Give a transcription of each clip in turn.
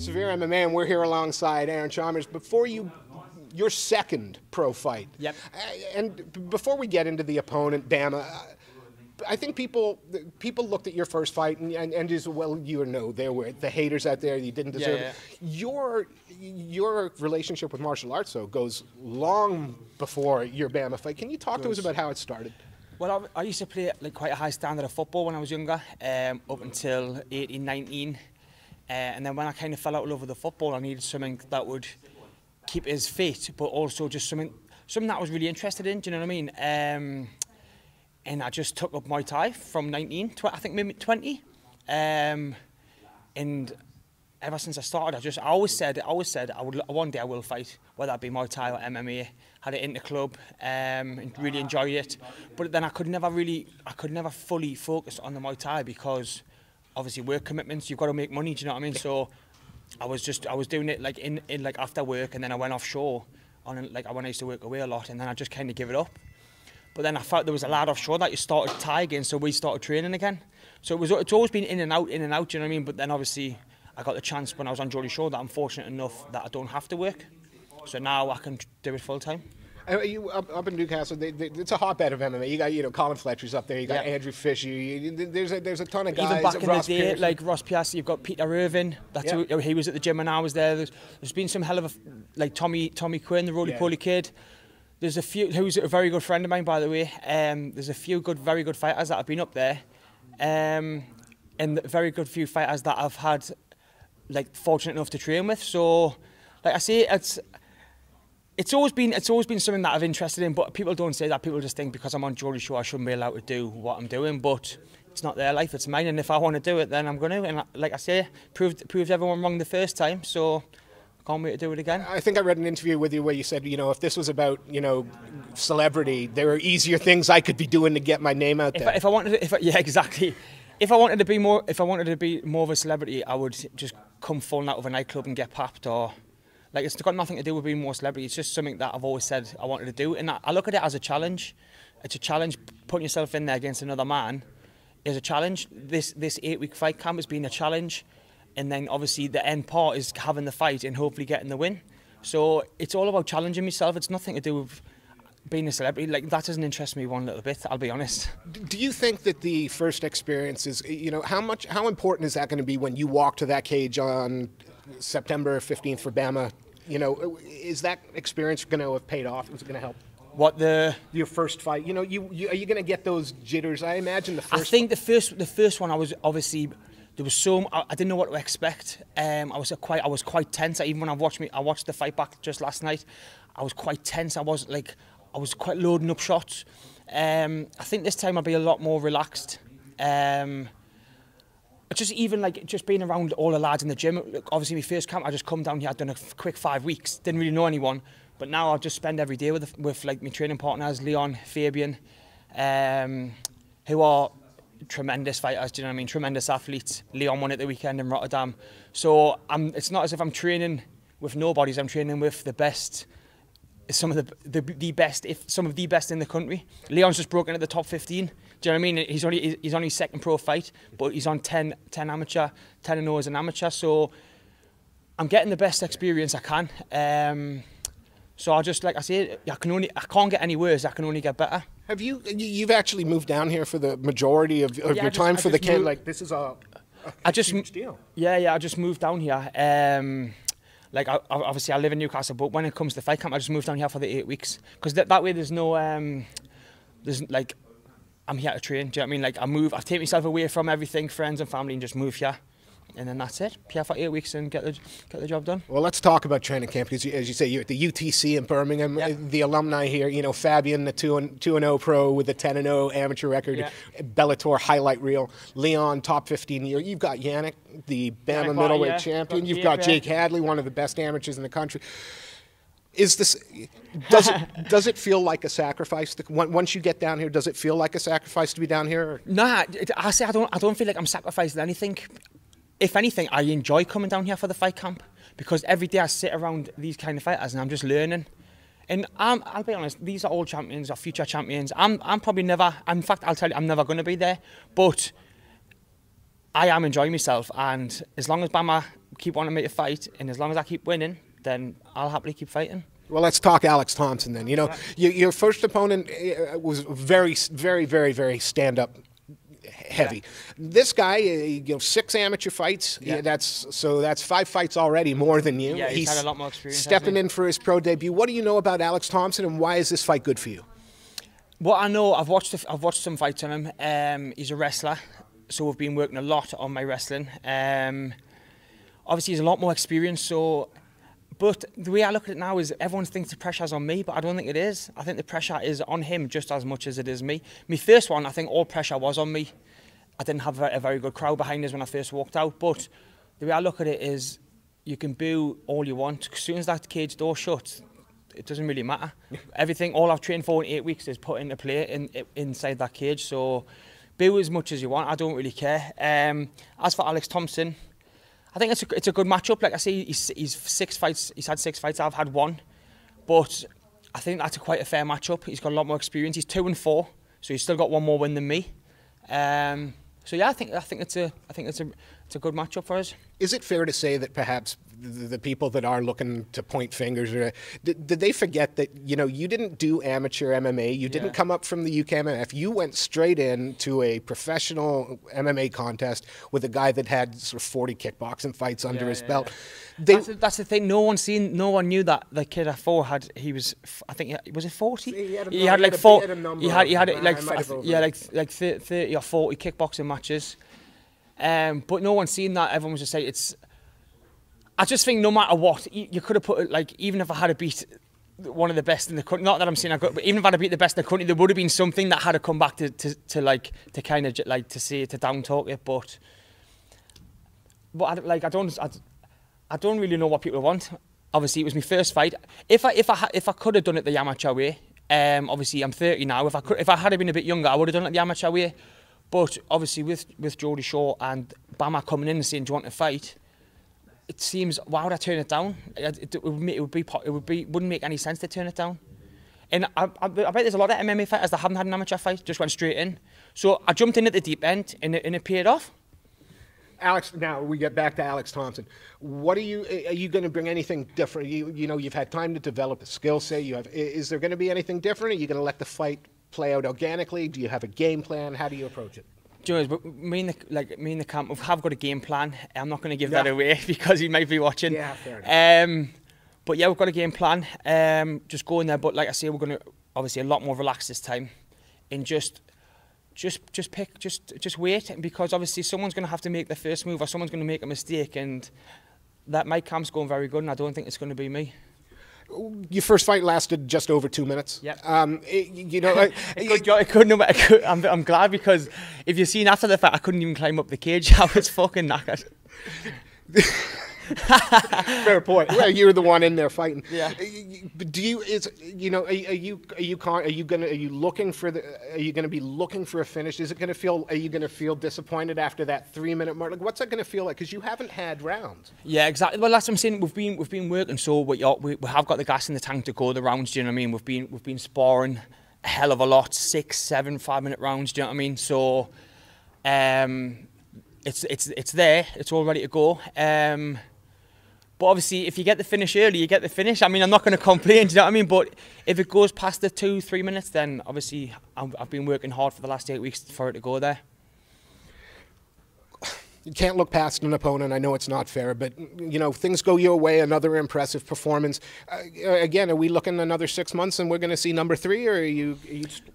Severe MMA, and we're here alongside Aaron Chalmers. Before your second pro fight. Yep. And before we get into the opponent, Bama, I think people looked at your first fight and just, well, you know, there were the haters out there. You didn't deserve it. Your relationship with martial arts, though, goes long before your Bama fight. Can you talk to us about how it started? Well, I used to play like quite a high standard of football when I was younger, up until 18, 19. And then when I kind of fell out of love with the football, I needed something that would keep us fit, but also just something that I was really interested in. Do you know what I mean? And I just took up Muay Thai from 19 to I think maybe 20. And ever since I started, I always said one day I will fight, whether that be Muay Thai or MMA. Had it in the club and really enjoyed it. But then I could never fully focus on the Muay Thai because obviously work commitments, you've got to make money, do you know what I mean? So I was doing it like in like after work, and then I went offshore on like when I used to work away a lot, and then I just kind of give it up. But then I felt there was a lad offshore that you started Thai again, so we started training again. So it's always been in and out, do you know what I mean? But then obviously I got the chance when I was on Geordie Shore that I'm fortunate enough that I don't have to work. So now I can do it full time. You up in Newcastle, it's a hotbed of MMA. You got, you know, Colin Fletcher's up there. You got Andrew Fisher. There's a ton of guys. Even back in Ross the day, Pearson. like Ross Piassi, you've got Peter Irvin. That's who, he was at the gym when I was there. There's been some hell of a, like Tommy Quinn, the roly-poly kid. There's a few, who's a very good friend of mine, by the way. There's a few very good fighters that have been up there, and very good few fighters that I've had, like, fortunate enough to train with. So, like I say, it's always been something that I've interested in. But people don't say that. People just think because I'm on Geordie Shore, I shouldn't be allowed to do what I'm doing. But it's not their life; it's mine. And if I want to do it, then I'm going to. And like I say, proved everyone wrong the first time. So can't wait to do it again. I think I read an interview with you where you said, you know, if this was about, you know, celebrity, there are easier things I could be doing to get my name out there. If I wanted to, yeah, exactly. If I wanted to be more of a celebrity, I would just come falling out of a nightclub and get papped, or like it's got nothing to do with being more celebrity. It's just something that I've always said I wanted to do, and I look at it as a challenge. It's a challenge. Putting yourself in there against another man is a challenge. This 8-week fight camp has been a challenge. And then obviously the end part is having the fight and hopefully getting the win. So it's all about challenging myself. It's nothing to do with being a celebrity. Like, that doesn't interest me one little bit, I'll be honest. Do you think that the first experience is, you know, how important is that going to be when you walk to that cage on September 15th for Bama? You know, is that experience going to have paid off? Is it going to help? Your first fight? You know, are you going to get those jitters? I imagine the first. I think the first one I was obviously. There was I didn't know what to expect. I was quite tense. Even when I watched the fight back just last night, I was quite tense. I was quite loading up shots. I think this time I'll be a lot more relaxed. Just being around all the lads in the gym. Obviously, my first camp, I just come down here. I'd done a quick 5 weeks. Didn't really know anyone, but now I just spend every day with like my training partners, Leon, Fabian, who are tremendous fighters, do you know what I mean? Tremendous athletes. Leon won at the weekend in Rotterdam. So it's not as if I'm training with nobodies. I'm training with the best, some of the best in the country. Leon's just broken at the top 15. Do you know what I mean? He's on his second pro fight, but he's on 10 amateur, 10-0 as an amateur. So I'm getting the best experience I can. So I just, like I say, I can't get any worse. I can only get better. Have you've actually moved down here for the majority of your time for the camp? Like, this is a huge deal. Yeah, I just moved down here. Obviously I live in Newcastle, but when it comes to fight camp, I just moved down here for the 8 weeks because that way there's no I'm here to train. Do you know what I mean? Like I take myself away from everything, friends and family, and just move here. And then that's it. Here for 8 weeks and get the job done. Well, let's talk about training camp because, as you say, you're at the UTC in Birmingham. Yeah. The alumni here, you know, Fabian, the 2-0 pro with a 10-0 amateur record, Bellator highlight reel. Leon, top 15 year. You've got Yannick, the Bama middleweight champion. You've got Jake Hadley, one of the best amateurs in the country. Does it feel like a sacrifice? Once you get down here, does it feel like a sacrifice to be down here? Nah, I don't feel like I'm sacrificing anything. If anything, I enjoy coming down here for the fight camp because every day I sit around these kind of fighters and I'm just learning. And I'll be honest, these are all champions or future champions. I'm probably never, in fact, I'll tell you, I'm never going to be there. But I am enjoying myself, and as long as Bama keep wanting me to fight, and as long as I keep winning, then I'll happily keep fighting. Well, let's talk Alex Thompson then. You know, your first opponent was very, very, very, very stand-up heavy. Yeah. This guy, 6 amateur fights. Yeah. That's 5 fights already, more than you. Yeah, he's had a lot more experience. Stepping in for his pro debut. What do you know about Alex Thompson, and why is this fight good for you? What I know, I've watched some fights on him. He's a wrestler, so we've been working a lot on my wrestling. Obviously, he's a lot more experience. So, but the way I look at it now is everyone thinks the pressure's on me, but I don't think it is. I think the pressure is on him just as much as it is me. My first one, I think all pressure was on me. I didn't have a very good crowd behind us when I first walked out. But the way I look at it is, you can boo all you want. As soon as that cage door shuts, it doesn't really matter. Everything, all I've trained for in 8 weeks is put into play inside that cage. So, boo as much as you want. I don't really care. As for Alex Thompson, I think it's a good matchup. Like I say, he's 6 fights. He's had 6 fights. I've had 1, but I think that's quite a fair matchup. He's got a lot more experience. He's 2-4, so he's still got 1 more win than me. So yeah, I think it's a good matchup for us. Is it fair to say that perhaps the people that are looking to point fingers, did they forget that you didn't do amateur MMA, you didn't come up from the UKMF, you went straight into a professional MMA contest with a guy that had sort of 40 kickboxing fights under his belt. That's the thing. No one knew that the kid at 4 had. He was, I think, was it 40? He had like 4. He had like 30 or 40 kickboxing matches. But no one's seen that. Everyone was just saying it's. I just think no matter what, you could have put it, like, even if I had beat one of the best in the country, not that I'm saying I got, but even if I had beat the best in the country, there would have been something that had to come back to kind of like to say, to down talk it. But I don't really know what people want. Obviously, it was my first fight. If I could have done it the amateur way, obviously I'm 30 now. If I had been a bit younger, I would have done it the amateur way. But obviously with Jody Shaw and Bama coming in and saying, "Do you want to fight?" It seems, why would I turn it down? It wouldn't make any sense to turn it down. And I bet there's a lot of MMA fighters that haven't had an amateur fight, just went straight in. So I jumped in at the deep end, and it paid off. Alex, now we get back to Alex Thompson. Are you going to bring anything different? You've had time to develop a skill set. Is there going to be anything different? Are you going to let the fight play out organically? Do you have a game plan? How do you approach it? Do you know, me and the camp, we have got a game plan. I'm not going to give that away because he might be watching. Yeah, fair enough. But yeah, we've got a game plan. Just go in there, but like I say, we're going to obviously a lot more relaxed this time, and just wait, because obviously someone's going to have to make the first move, or someone's going to make a mistake, and that my camp's going very good, and I don't think it's going to be me. Your first fight lasted just over 2 minutes. Yeah. I'm glad, because if you've seen after the fight, I couldn't even climb up the cage. I was fucking knackered. Fair point. Well, you're the one in there fighting. Yeah. But are you going to be looking for a finish? Is it going to feel? Are you going to feel disappointed after that 3-minute mark? Like, what's that going to feel like? Because you haven't had rounds. Yeah, exactly. Well, that's what I'm saying. We've been working, so we have got the gas in the tank to go the rounds. Do you know what I mean? We've been sparring a hell of a lot, 6, 7, 5-minute rounds. Do you know what I mean? So, it's there. It's all ready to go. But obviously, if you get the finish early, you get the finish. I mean, I'm not going to complain, do you know what I mean? But if it goes past the 2-3 minutes, then obviously I've been working hard for the last 8 weeks for it to go there. You can't look past an opponent. I know it's not fair, but things go your way. Another impressive performance. Again, are we looking another 6 months and we're going to see number 3, or are you? Do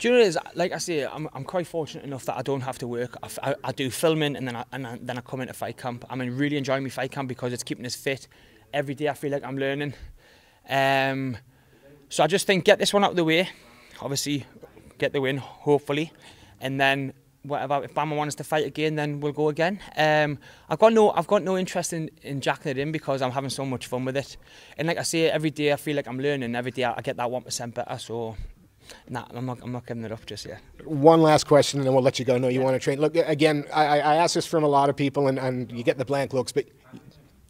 you know what it is? Like I say, I'm quite fortunate enough that I don't have to work. I do filming, and then I come into fight camp. I'm really enjoying my fight camp because it's keeping us fit. Every day I feel like I'm learning. So I just think, get this one out of the way. Obviously, get the win, hopefully, and then whatever. If Bama wants to fight again, then we'll go again. I've got no interest in jacking it in, because I'm having so much fun with it. And like I say, every day I feel like I'm learning. Every day I get that 1% better. So, nah, I'm not giving it up just yet. One last question, and then we'll let you go. No, you want to train. Look, again, I ask this from a lot of people, and you get the blank looks, but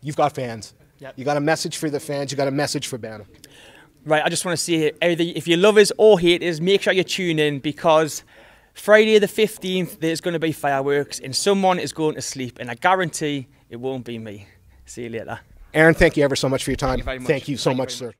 you've got fans. Yep. You got a message for the fans. You got a message for Bama. Right, I just want to say, if you love us or hate us, make sure you tune in, because Friday the 15th, there's going to be fireworks and someone is going to sleep, and I guarantee it won't be me. See you later. Aaron, thank you ever so much for your time. Thank you very much. Thank you so much, sir.